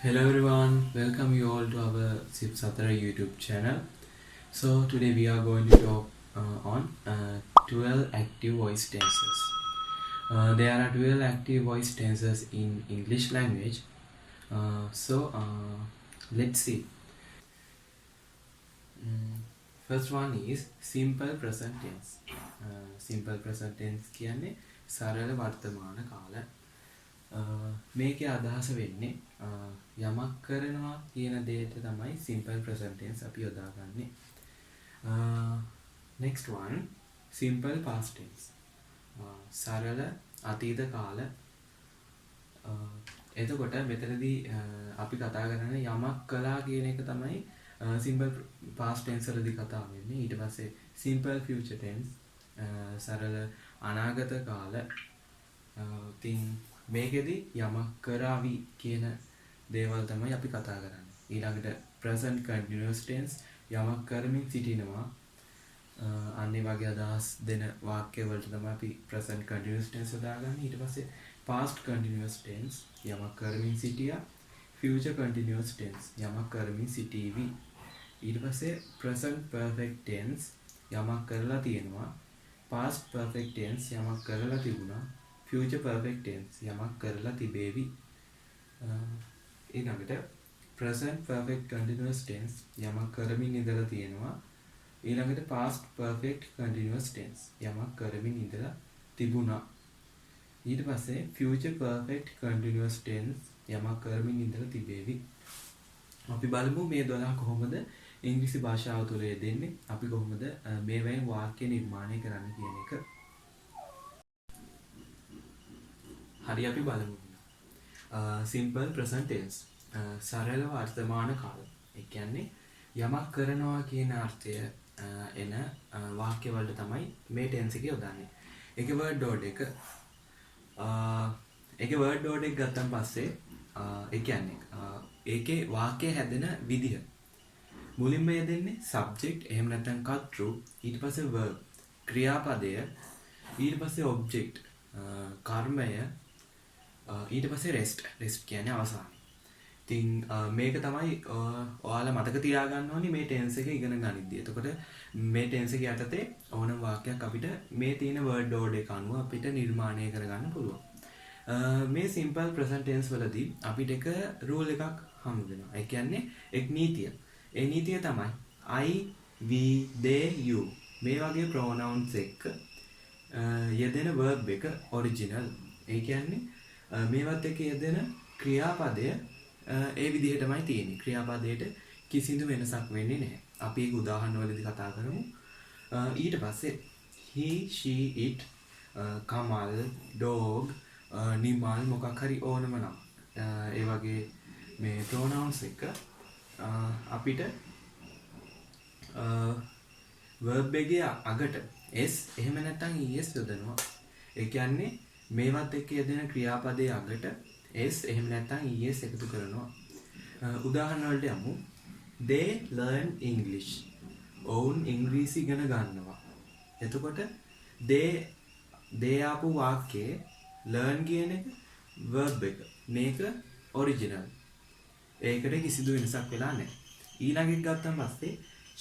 Hello everyone, welcome you all to our SIP Satara YouTube channel. So today we are going to talk on 12 active voice tenses. There are 12 active voice tenses in English language. Let's see. First one is simple present tense. Simple present tense කියන්නේ සරල වර්තමාන කාල. මේකේ අදහස වෙන්නේ යමක් කරනවා කියන දෙයට තමයි simple present tense අපි යොදාගන්නේ. Next one, simple past tense. සරල අතීත කාල. එතකොට මෙතනදී අපි කතා කරන්නේ යමක් කළා කියන එක තමයි simple past tense වලදී කතා වෙන්නේ. ඊට පස්සේ simple future tense, සරල අනාගත කාල. ඉතින් මේකෙදි යමක් කරાવી කියන දේවල් තමයි අපි කතා කරන්නේ. ඊළඟට present continuous tense, යමක් කරමින් සිටිනවා. අන්නේ වගේ අදහස් දෙන වාක්‍ය වලට තමයි අපි present continuous tense යොදාගන්නේ. ඊට පස්සේ past continuous tense, යමක් කරමින් සිටියා. future continuous tense, යමක් කරමින් සිටීවි. ඊට පස්සේ present perfect tense, යමක් කරලා තියෙනවා. past perfect tense, යමක් කරලා තිබුණා. future perfect tense, යමක් කරලා තිබේවි. ඊළඟට present perfect continuous tense, යමක් කරමින් ඉඳලා තියෙනවා. ඊළඟට past perfect continuous tense, යමක් කරමින් ඉඳලා තිබුණා. ඊට පස්සේ future perfect continuous tense, යමක් කරමින් ඉඳලා තිබේවි. අපි බලමු මේ 12 කොහොමද ඉංග්‍රීසි භාෂාව තුළ යෙදෙන්නේ, අපි කොහොමද මේවෙන් වාක්‍ය නිර්මාණය කරන්න කියන එක. හරි, අපි බලමු. simple present tense, සරල වර්තමාන කාල. ඒ කියන්නේ යමක් කරනවා කියන අර්ථය එන වාක්‍ය වලට තමයි මේ tense එක යොදන්නේ. ඒකේ word order එක ගත්තන් පස්සේ ඒ කියන්නේ ඒකේ වාක්‍ය හැදෙන විදිහ. මුලින්ම යෙදෙන්නේ subject, එහෙම නැත්නම් කර්තෘ, ඊට පස්සේ verb ක්‍රියාපදය, ඊට පස්සේ object කර්මය, ඊට පස්සේ rest කියන්නේ අවසානය. ඉතින් මේක තමයි ඔයාලා මතක තියාගන්න ඕනි මේ tense එක ඉගෙන ගනිද්දී. එතකොට මේ tense එක යටතේ ඕනම වාක්‍යයක් අපිට මේ තියෙන word order එක අනුව අපිට නිර්මාණය කරගන්න පුළුවන්. මේ simple present tense වලදී අපිට එක rule එකක් හමු වෙනවා. ඒ කියන්නේ එක් නීතිය. ඒ නීතිය තමයි I, we, they, you මේ වගේ pronouns එක්ක යෙදෙන verb එක original. ඒ කියන්නේ මේවත් එක්ක යෙදෙන ක්‍රියාපදය ඒ විදිහටමයි තියෙන්නේ. ක්‍රියාපදයට කිසිදු වෙනසක් වෙන්නේ නැහැ. අපි ඒක උදාහරණ වලදී කතා කරමු. ඊට පස්සේ he, she, it, Kamal, dog, Nimal මොකක් හරි ඕනම නම් ඒ වගේ මේ pronouns එක අපිට verb එකේ අගට s එහෙම නැත්නම් es යොදනවා. ඒ කියන්නේ මේවත් එක්ක යෙදෙන ක්‍රියාපදයේ අගට s එහෙම නැත්නම් es එකතු කරනවා. උදාහරණ වලට යමු. They learn English. ඔවුන් ඉංග්‍රීසි ඉගෙන ගන්නවා. එතකොට they ආපු වාක්‍යයේ learn කියන එක verb එක. මේක original. ඒකට කිසිදු වෙනසක් වෙලා නැහැ. ඊළඟ එක ගත්තම පස්සේ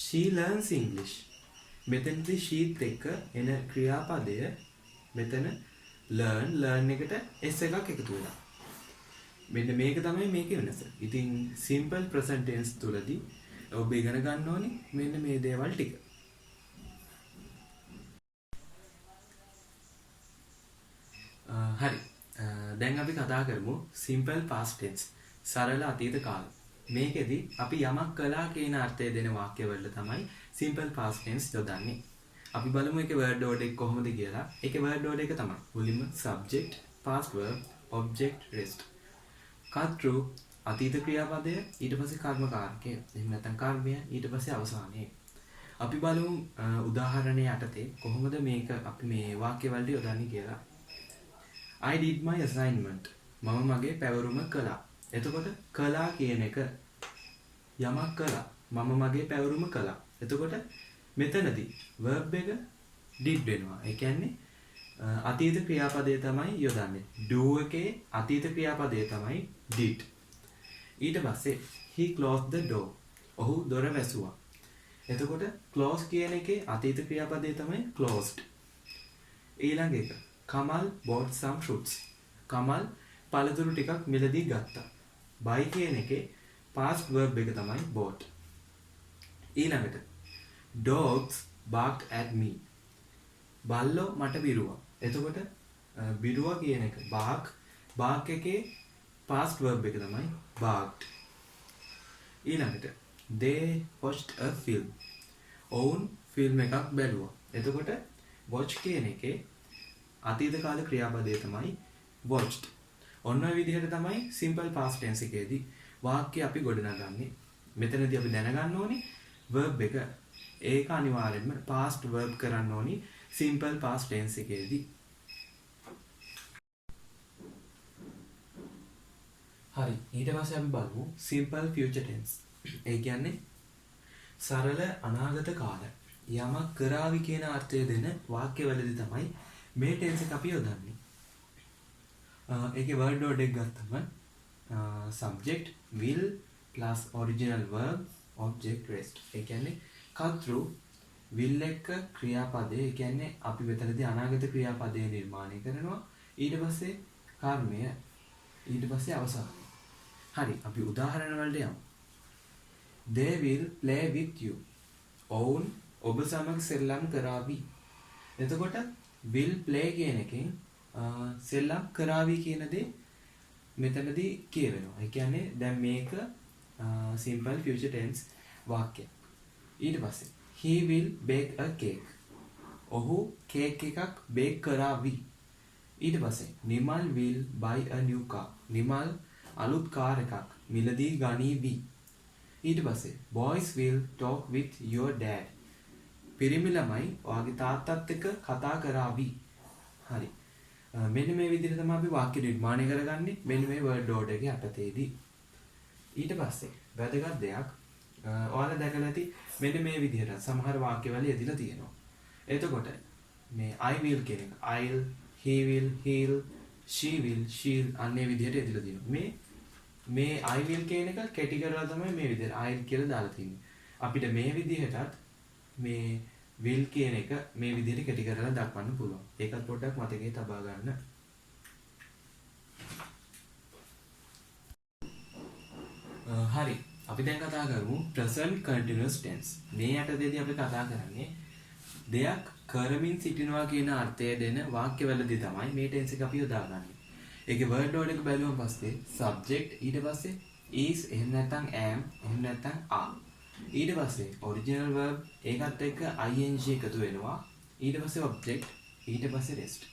she learns English. මෙතනදී sheත් එක්ක එන ක්‍රියාපදය මෙතන learn එකට s එකක් එකතු වෙනවා. මෙන්න මේක තමයි මේකේ වෙනස. ඉතින් simple present tense තුලදී ඔබ ඉගෙන ගන්න ඕනේ මෙන්න මේ දේවල් ටික. හරි. දැන් අපි කතා කරමු simple past tense, සරල අතීත කාල. මේකෙදි අපි යමක් කළා කියන අර්ථය දෙන වාක්‍ය වලට තමයි simple past tense යොදන්නේ. අපි බලමු ඒකේ word order එක කොහොමද කියලා. ඒකේ word order එක තමයි මුලින්ම subject, past verb, object, rest. කර්තෘ අතීත ක්‍රියාපදය, ඊට පස්සේ කර්මකාරකය, එහෙම නැත්නම් කර්මය, ඊට පස්සේ අවසානය. අපි බලමු උදාහරණයක් යටතේ කොහොමද මේක අපි මේ වාක්‍ය වලට යොදන්නේ කියලා. I did my assignment. මම මගේ පැවරුම කළා. එතකොට කළා කියන එක යමක් කළා. මම මගේ පැවරුම කළා. එතකොට මෙතනදී verb එක did වෙනවා. ඒ කියන්නේ අතීත ක්‍රියාපදය තමයි යොදන්නේ. do එකේ අතීත ක්‍රියාපදය තමයි did. ඊට පස්සේ he closed the door. ඔහු දොර වැසුවා. එතකොට close කියන එකේ අතීත ක්‍රියාපදය තමයි closed. ඊළඟ එක Kamal bought some fruits. Kamal පළතුරු ටිකක් මිලදී ගත්තා. buy කියන එකේ past verb එක තමයි bought. ඊළඟට dogs barked at me. බල්ලෝ මට බිරුවා. එතකොට බිරුවා කියන එක bark එකේ past verb එක තමයි barked. ඊළඟට they watched a film. ඔවුන් ෆිල්ම් එකක් බැලුවා. එතකොට watch කියන එකේ අතීත කාල ක්‍රියාපදය තමයි watched. ඔන්න ඔය විදිහට තමයි simple past tense එකේදී වාක්‍ය අපි ගොඩනගන්නේ. මෙතනදී අපි දැනගන්න ඕනේ verb එක ඒක අනිවාර්යෙන්ම past verb කරන්න ඕනි simple past tense එකේදී. හරි, ඊට පස්සේ අපි බලමු simple future tense. ඒ කියන්නේ සරල අනාගත කාල. යමක් කරાવી කියන අර්ථය දෙන වාක්‍යවලදී තමයි මේ tense එක අපි යොදන්නේ. ඒකේ word order එක ගත්තම subject will plus original verb object rest. ඒ කියන්නේ කර්තෘ will එක ක්‍රියාපදේ, ඒ කියන්නේ අපි මෙතනදී අනාගත ක්‍රියාපදේ නිර්මාණය කරනවා. ඊට පස්සේ කර්මය, ඊට පස්සේ අවසානය. හරි, අපි උදාහරණ වලට යමු. They will play with you. ඔවුන් ඔබ සමග සෙල්ලම් කරાવી. එතකොට will play කියන එකෙන් සෙල්ලම් කරાવી කියන දේ මෙතනදී කියවෙනවා. ඒ කියන්නේ දැන් මේක simple future tense වාක්‍යයක්. ඊට පස්සේ he will bake a cake. ඔහු කේක් එකක් බේක් කරાવી. ඊට පස්සේ Nimal will buy a new car. Nimal අලුත් කාර් එකක් මිලදී ගනීවි. ඊට පස්සේ boys will talk with your dad. පිරිමි ළමයි ඔයාගේ තාත්තත් එක්ක කතා කරાવી. හරි. මෙන්න මේ විදිහට තමයි අපි වාක්‍ය නිර්මාණය කරගන්නේ මෙන්න මේ word order එකේ යටතේදී. ඊට පස්සේ වැදගත් දෙයක් ඔයාලා දැකලා ඇති මෙන්න මේ විදිහට සමහර වාක්‍යවල යෙදিলা තියෙනවා. එතකොට මේ I will කියන එක I'll, he will, he'll, she will, she'll අන්නේ විදිහට යෙදিলা තියෙනවා. මේ I will කියන එක කැටි කරලා තමයි මේ විදිහට I'll කියලා දාලා තියෙන්නේ. අපිට මේ විදිහටත් මේ will කියන එක මේ විදිහට කැටි කරලා දක්වන්න පුළුවන්. ඒකත් පොඩ්ඩක් මතකයේ තබා ගන්න. හරි, අපි දැන් කතා කරමු present continuous tense. මේ යටතේදී අපි කතා කරන්නේ දෙයක් කරමින් සිටිනවා කියන අර්ථය දෙන වාක්‍යවලදී තමයි මේ tense එක අපි යොදාගන්නේ. ඒකේ word order එක බැලුවම පස්සේ subject, ඊට පස්සේ is, එහෙම නැත්නම් am, එහෙම නැත්නම් are. ඊට පස්සේ original verb ඒකත් එක්ක ing එකතු වෙනවා. ඊට පස්සේ object, ඊට පස්සේ rest.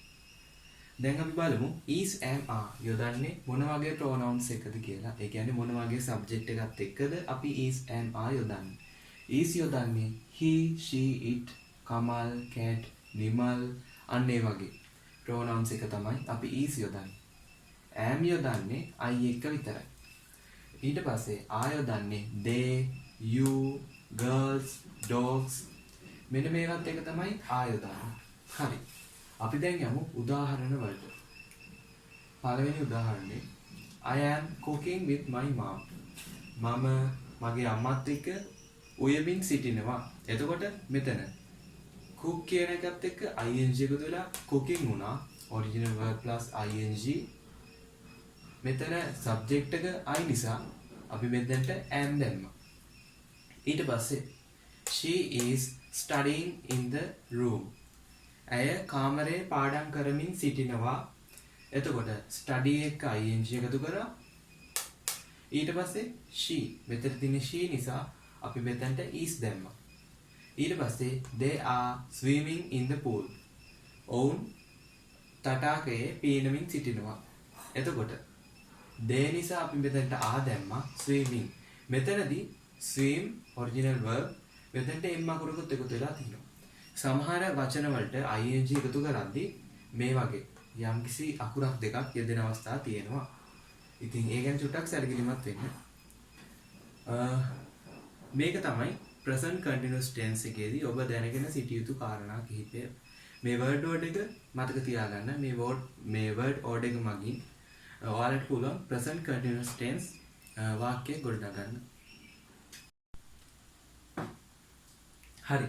දැන් අපි බලමු is, am, are යොදන්නේ මොන වගේ pronouns එකද කියලා. ඒ කියන්නේ මොන වගේ subject එකත් එක්කද අපි is, am, are යොදන්නේ. is යොදන්නේ he, she, it, Kamal, cat, Nimal අන්න ඒ වගේ pronouns එක තමයි අපි is යොදන්නේ. am යොදන්නේ I එක විතරයි. ඊට පස්සේ are යොදන්නේ they, you, girls, dogs මෙන්න මේවත් එක තමයි are යොදන්නේ. හරි. අපි දැන් යමු උදාහරණ වලට. පළවෙනි උදාහරණේ I am cooking with my mom. මම මගේ අම්මත් එක්ක උයමින් සිටිනවා. එතකොට මෙතන cook කියන එකත් එක්ක ing එකතු වෙලා cooking වුණා. original verb plus ing. මෙතන subject එක I නිසා අපි මෙතනට am දැම්මා. ඊට පස්සේ she is studying in the room. ඇය කාමරේ පාඩම් කරමින් සිටිනවා. එතකොට study එක ing එකතු කරා. ඊට පස්සේ she මෙතන තියෙන she නිසා අපි මෙතනට is දැම්මා. ඊට පස්සේ they are swimming in the pool. ඔවුන් තටාකයේ පීනමින් සිටිනවා. එතකොට they නිසා අපි මෙතනට are දැම්මා. swimming මෙතනදී swim original verb මෙතනට m අකුරකුත් එකතු වෙලා තියෙනවා. සමහර වචන වලට ing එකතු කරද්දී මේ වගේ යම්කිසි අකුරක් දෙකක් යෙදෙන අවස්ථා තියෙනවා. ඉතින් ඒ ගැන චුට්ටක් සැලකිලිමත් වෙන්න. මේක තමයි present continuous tense එකේදී ඔබ දැනගෙන සිටිය යුතු කාරණා කිහිපය. මේ word order එක මතක තියාගන්න. මේ word order එක මගින් ඔයාලට පුළුවන් present continuous tense වාක්‍ය ගොඩනගන්න. හරි.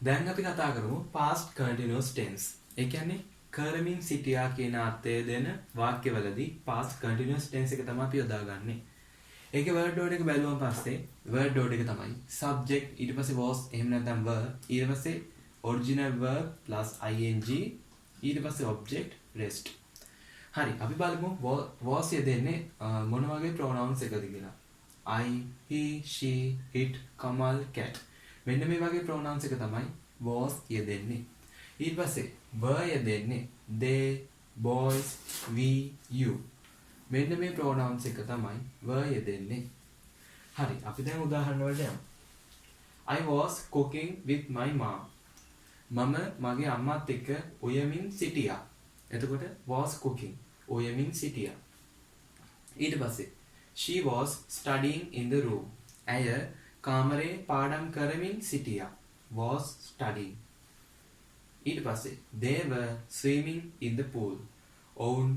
දැන් අපි කතා කරමු past continuous tense. ඒ කියන්නේ කරමින් සිටියා කියන අර්ථය දෙන වාක්‍යවලදී past continuous tense එක තමයි අපි යොදාගන්නේ. ඒකේ word order එක බැලුවම පස්සේ word order එක තමයි subject ඊට පස්සේ was එහෙම නැත්නම් were ඊට පස්සේ original verb plus ing ඊට පස්සේ object rest. හරි අපි බලමු was යෙදෙන්නේ මොන වගේ pronouns එකද කියලා. I, he, she, it, Kamal, cat. මෙන්න මේ වගේ pronouns එක තමයි was යෙදෙන්නේ. ඊට පස්සේ were යෙදෙන්නේ they, boys, we, you. මෙන්න මේ pronouns එක තමයි were යෙදෙන්නේ. හරි අපි දැන් උදාහරණ වලට යමු. I was cooking with my mom. මම මගේ අම්මත් එක්ක උයමින් සිටියා. එතකොට was cooking උයමින් සිටියා. ඊට පස්සේ she was studying in the room. ඇය කාමරේ පාඩම් කරමින් සිටියා. was studying. ඊට පස්සේ they were swimming in the pool. ඔවුන්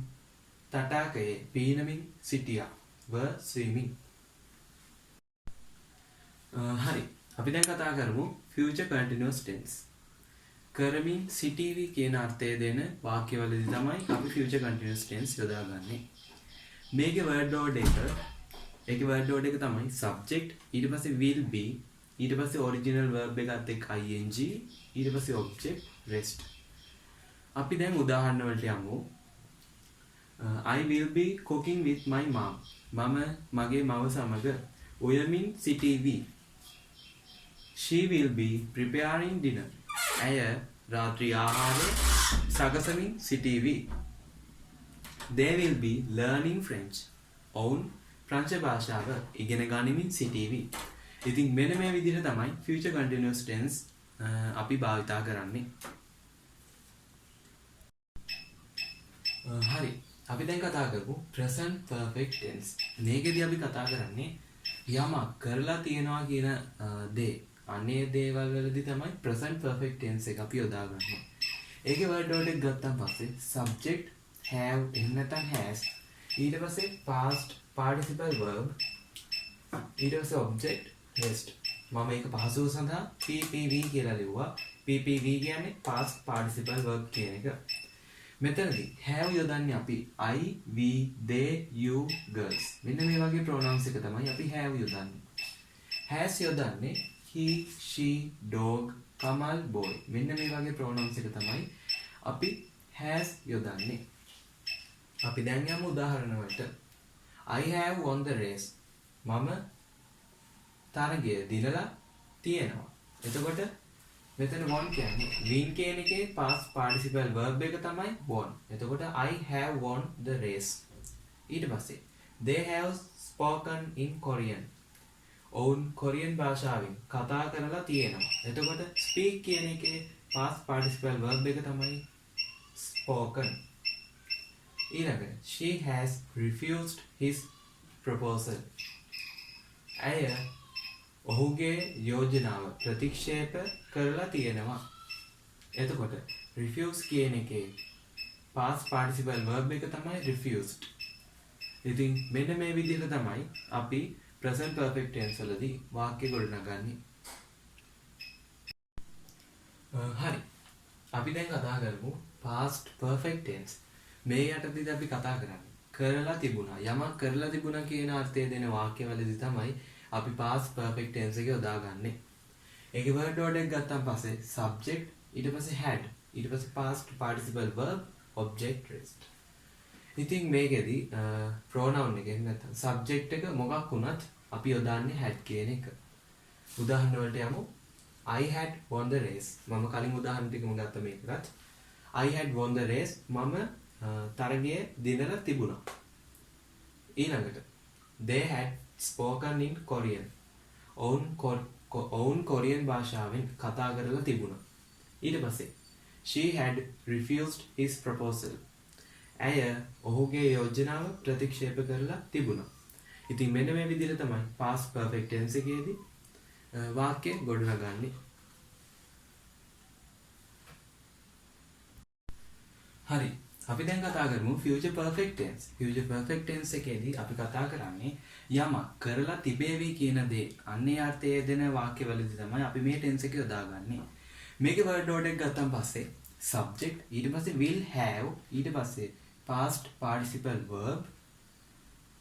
තටාකයේ පීනමින් සිටියා. were swimming. හරි අපි දැන් කතා කරමු future continuous tense. කරමින් සිටීවි කියන අර්ථය දෙන වාක්‍යවලදී තමයි අපි future continuous tense යොදාගන්නේ. මේකේ word order එක තමයි subject ඊට පස්සේ will be ඊට පස්සේ original verb එකත් එක්ක ing ඊට පස්සේ object rest. අපි දැන් උදාහරණ වලට යමු. I will be cooking with my mom. මම මගේ මව සමග උයමින් සිටීවි. She will be preparing dinner. ඇය රාත්‍රී ආහාරය සකසමින් සිටීවි. They will be learning French. ඔවුන් ප්‍රංශ භාෂාව ඉගෙන ගනිමින් සිටීවි. ඉතින් මෙන්න මේ විදිහට තමයි future continuous tense අපි භාවිතා කරන්නේ. හරි අපි දැන් කතා කරමු present perfect tense. මේකෙදී අපි කතා කරන්නේ යමක් කරලා තියනවා කියන දේ. අනේ දේවල් වලදී තමයි present perfect tense එක අපි යොදාගන්නේ. ඒකේ word order එක ගත්තාම පස්සේ subject have එහෙම නැත්නම් has ඊට පස්සේ past participle verb ඊට පස්සේ object rest. මම ඒක පහසුව සඳහා PPV කියලා ලිව්වා. PPV කියන්නේ past participle verb කියන එක. මෙතනදී have යොදන්නේ අපි I, we, they, you, girls. මෙන්න මේ වගේ pronouns එක තමයි අපි have යොදන්නේ. has යොදන්නේ he, she, dog, Kamal, boy. මෙන්න මේ වගේ pronouns එක තමයි අපි has යොදන්නේ. අපි දැන් යමු උදාහරණ වලට. I have won the race. මම තරගය දිනලා තියෙනවා. එතකොට මෙතන won කියන්නේ win කියන එකේ past participle verb එක තමයි won. එතකොට I have won the race. ඊට පස්සේ they have spoken in Korean. ඔවුන් කොරියන් භාෂාවෙන් කතා කරලා තියෙනවා. එතකොට speak කියන එකේ past participle verb එක තමයි spoken. ඊළඟට she has refused his proposal. ඇය ඔහුගේ යෝජනාව ප්‍රතික්ෂේප කරලා තියෙනවා. එතකොට refuse කියන එකේ past participle verb එක තමයි refused. ඉතින් මෙන්න මේ විදිහට තමයි අපි present perfect tense වලදී වාක්‍ය ගොඩනගන්නේ. හරි. අපි දැන් කතා කරමු past perfect tense. මේ යටතේදී අපි කතා කරන්නේ කරලා තිබුණා. යමක් කරලා තිබුණා කියන අර්ථය දෙන වාක්‍යවලදී තමයි අපි past perfect tense එක යොදාගන්නේ. ඒකේ word order එක ගත්තාන් පස්සේ subject ඊට පස්සේ had ඊට පස්සේ past participle verb object rest. ඉතින් මේකෙදී pronoun එකෙන් නැත්නම් subject එක මොකක් වුණත් අපි යොදාන්නේ had කියන එක. උදාහරණ වලට යමු. I had won the race. මම කලින් උදාහරණ ටිකම ගත්ත මේකත්. I had won the race. මම තරගය දිනලා තිබුණා. ඊළඟට they had spoken in Korean. ඔවුන් කොරියන් භාෂාවෙන් කතා කරලා තිබුණා. ඊට පස්සේ she had refused his proposal. ඇය ඔහුගේ යෝජනාව ප්‍රතික්ෂේප කරලා තිබුණා. ඉතින් මෙන්න මේ විදිහට තමයි past perfect tense එකේදී වාක්‍ය ගොඩනගන්නේ. හරි. අපි දැන් කතා කරමු future perfect tense. future perfect tense එකේදී අපි කතා කරන්නේ යමක් කරලා තිබේවි කියන දේ අන්නේ අර්ථයේ දෙන වාක්‍යවලදී තමයි අපි මේ tense එක යොදාගන්නේ. මේකේ word order එක ගත්තන් පස්සේ subject ඊට පස්සේ will have ඊට පස්සේ past participle verb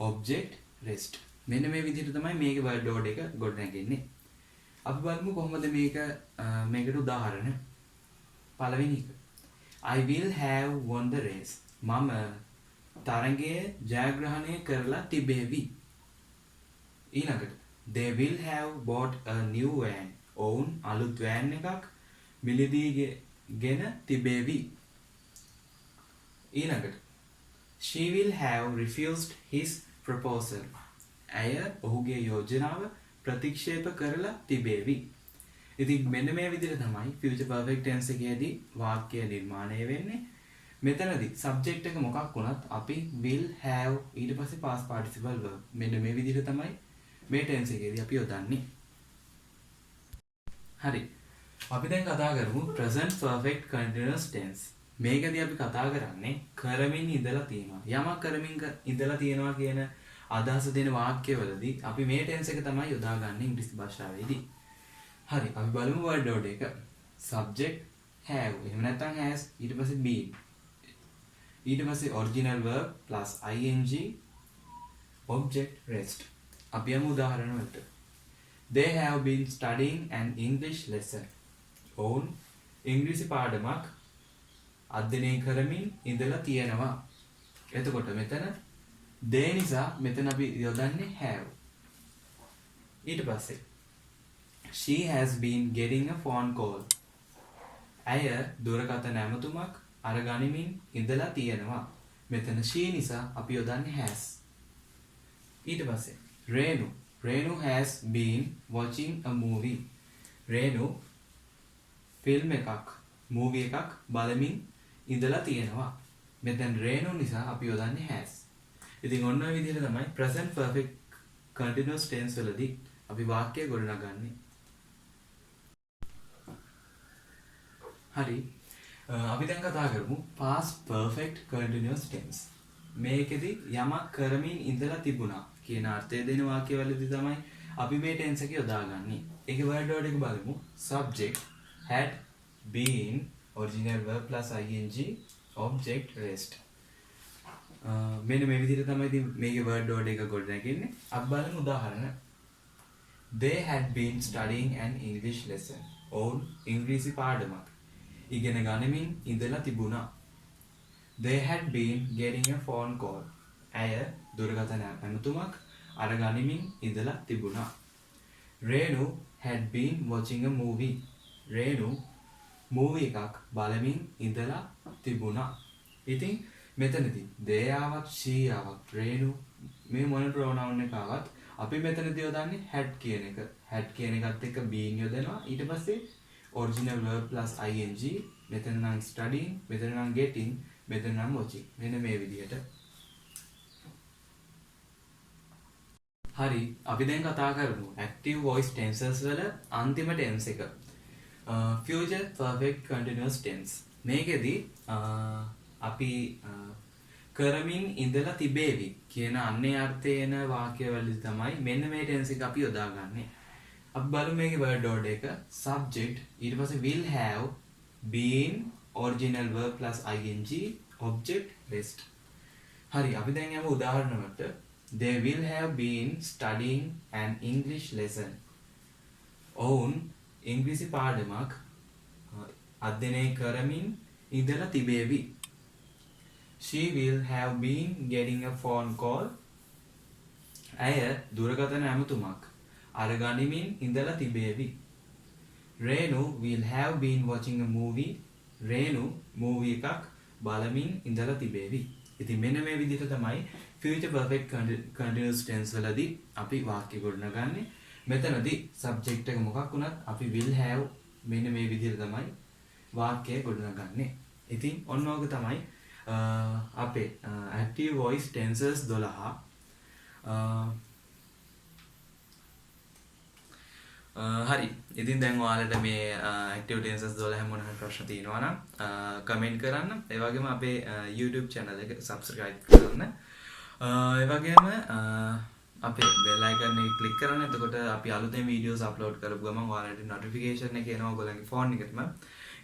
object rest. මෙන්න මේ විදිහට තමයි මේකේ word order එක ගොඩනැගෙන්නේ. අපි බලමු කොහොමද මේකට උදාහරණ. පළවෙනි එක I will have won the race. මම තරගයේ ජයග්‍රහණය කරලා තිබේවි. ඊළඟට they will have bought a new van. ඔවුන් අලුත් van එකක් මිලදීගෙන තිබේවි. ඊළඟට she will have refused his proposal. ඇය ඔහුගේ යෝජනාව ප්‍රතික්ෂේප කරලා තිබේවි. ඉතින් මෙන්න මේ විදිහට තමයි future perfect tense එකේදී වාක්‍ය නිර්මාණය වෙන්නේ. මෙතනදී subject එක මොකක් වුණත් අපි will have ඊට පස්සේ past participle verb මෙන්න මේ විදිහට තමයි මේ tense එකේදී අපි යොදන්නේ. හරි. අපි දැන් කතා කරමු present perfect continuous tense. මේකදී අපි කතා කරන්නේ කරමින් ඉඳලා තියෙනවා. යමක් කරමින් ඉඳලා තියෙනවා කියන අදහස දෙන වාක්‍යවලදී අපි මේ tense එක තමයි යොදාගන්නේ ඉංග්‍රීසි භාෂාවේදී. හරි අපි බලමු word order එක. subject have එහෙම නැත්නම් has ඊට පස්සේ been ඊට පස්සේ original verb plus ing object rest. අපි යමු උදාහරණ වලට. They have been studying an English lesson. ඔවුන් ඉංග්‍රීසි පාඩමක් අධ්‍යයනය කරමින් ඉඳලා තියෙනවා. එතකොට මෙතන they නිසා මෙතන අපි යොදන්නේ have. ඊට පස්සේ she has been getting a phone call. ඇය දුරකථන ඇමතුමක් අරගනිමින් ඉඳලා තියෙනවා. මෙතන she නිසා අපි යොදන්නේ has. ඊට පස්සේ Renu has been watching a movie. Renu film එකක් මූවි එකක් බලමින් ඉඳලා තියෙනවා. මෙතන Renu නිසා අපි යොදන්නේ has. ඉතින් ඔන්න ඔය විදිහට තමයි present perfect continuous tense වලදී අපි වාක්‍ය ගොඩනගන්නේ. හරි අපි දැන් කතා කරමු past perfect continuous tense. මේකෙදි යමක් කරමින් ඉඳලා තිබුණා කියන අර්ථය දෙන වාක්‍යවලදී තමයි අපි මේ tense එක යොදාගන්නේ. ඒකේ word order එක බලමු. subject had been original verb plus ing object rest. මෙන්න මේ විදිහට තමයි ඉතින් මේකේ word order එක ගොඩනගන්නේ. අපි බලමු උදාහරණ. They had been studying an English lesson. ඔවුන් ඉංග්‍රීසි පාඩමක් ඉගෙන ගනිමින් ඉඳලා තිබුණා. They had been getting a phone call. ඇය දුරකථන ඇමතුමක් අරගනිමින් ඉඳලා තිබුණා. Renu had been watching a movie. Renu movie එකක් බලමින් ඉඳලා තිබුණා. ඉතින් මෙතනදී they ආවත් she ආවත් Renu මේ මොන pronoun එක ආවත් අපි මෙතනදී යොදන්නේ had කියන එක. had කියන එකත් එක්ක been යොදනවා. ඊට පස්සේ original verb plus ing මෙතන නම් studying මෙතන නම් getting මෙතන නම් watching මෙන්න මේ විදිහට. හරි අපි දැන් කතා කරමු active voice tenses වල අන්තිම tense එක future perfect continuous tense. මේකෙදී අපි කරමින් ඉඳලා තිබේවි කියන අන්නේ අර්ථයේන වාක්‍යවලදී තමයි මෙන්න මේ tense එක අපි යොදාගන්නේ. අපි බලමු මේකේ word order එක. subject ඊට පස්සේ will have been original verb plus ing object rest. හරි අපි දැන් යමු උදාහරණ වලට. They will have been studying an English lesson. ඔවුන් ඉංග්‍රීසි පාඩමක් අධ්‍යයනය කරමින් ඉඳලා තිබේවි. She will have been getting a phone call. ඇය දුරකථන ඇමතුමක් අරගනිමින් ඉඳලා තිබේවි. Renu will have been watching a movie. Renu movie එකක් බලමින් ඉඳලා තිබේවි. ඉතින් මෙන්න මේ විදිහට තමයි future perfect continuous tense වලදී අපි වාක්‍ය ගොඩනගන්නේ. මෙතනදී subject එක මොකක් වුණත් අපි will have මෙන්න මේ විදිහට තමයි වාක්‍ය ගොඩනගන්නේ. ඉතින් ඔන්න ඕක තමයි අපේ active voice tenses 12. හරි ඉතින් දැන් ඔයාලට මේ ඇක්ටිවිටි එන්සර්ස් 12 මොන හරි ප්‍රශ්න තියෙනවා නම් කමෙන්ට් කරන්න. ඒ වගේම අපේ YouTube channel එක subscribe කරන්න. ඒ වගේම අපේ bell icon එක click කරන්න. එතකොට අපි අලුතෙන් videos upload කරපු ගමන් ඔයාලට notification එක එනවා ඔයගොල්ලන්ගේ phone එකටම.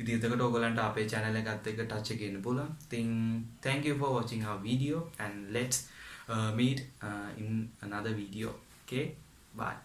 ඉතින් එතකොට ඔයගොල්ලන්ට අපේ channel එකත් එක්ක touch එක ඉන්න පුළුවන්. ඉතින් thank you for watching our video and let's meet in another video. Okay, bye.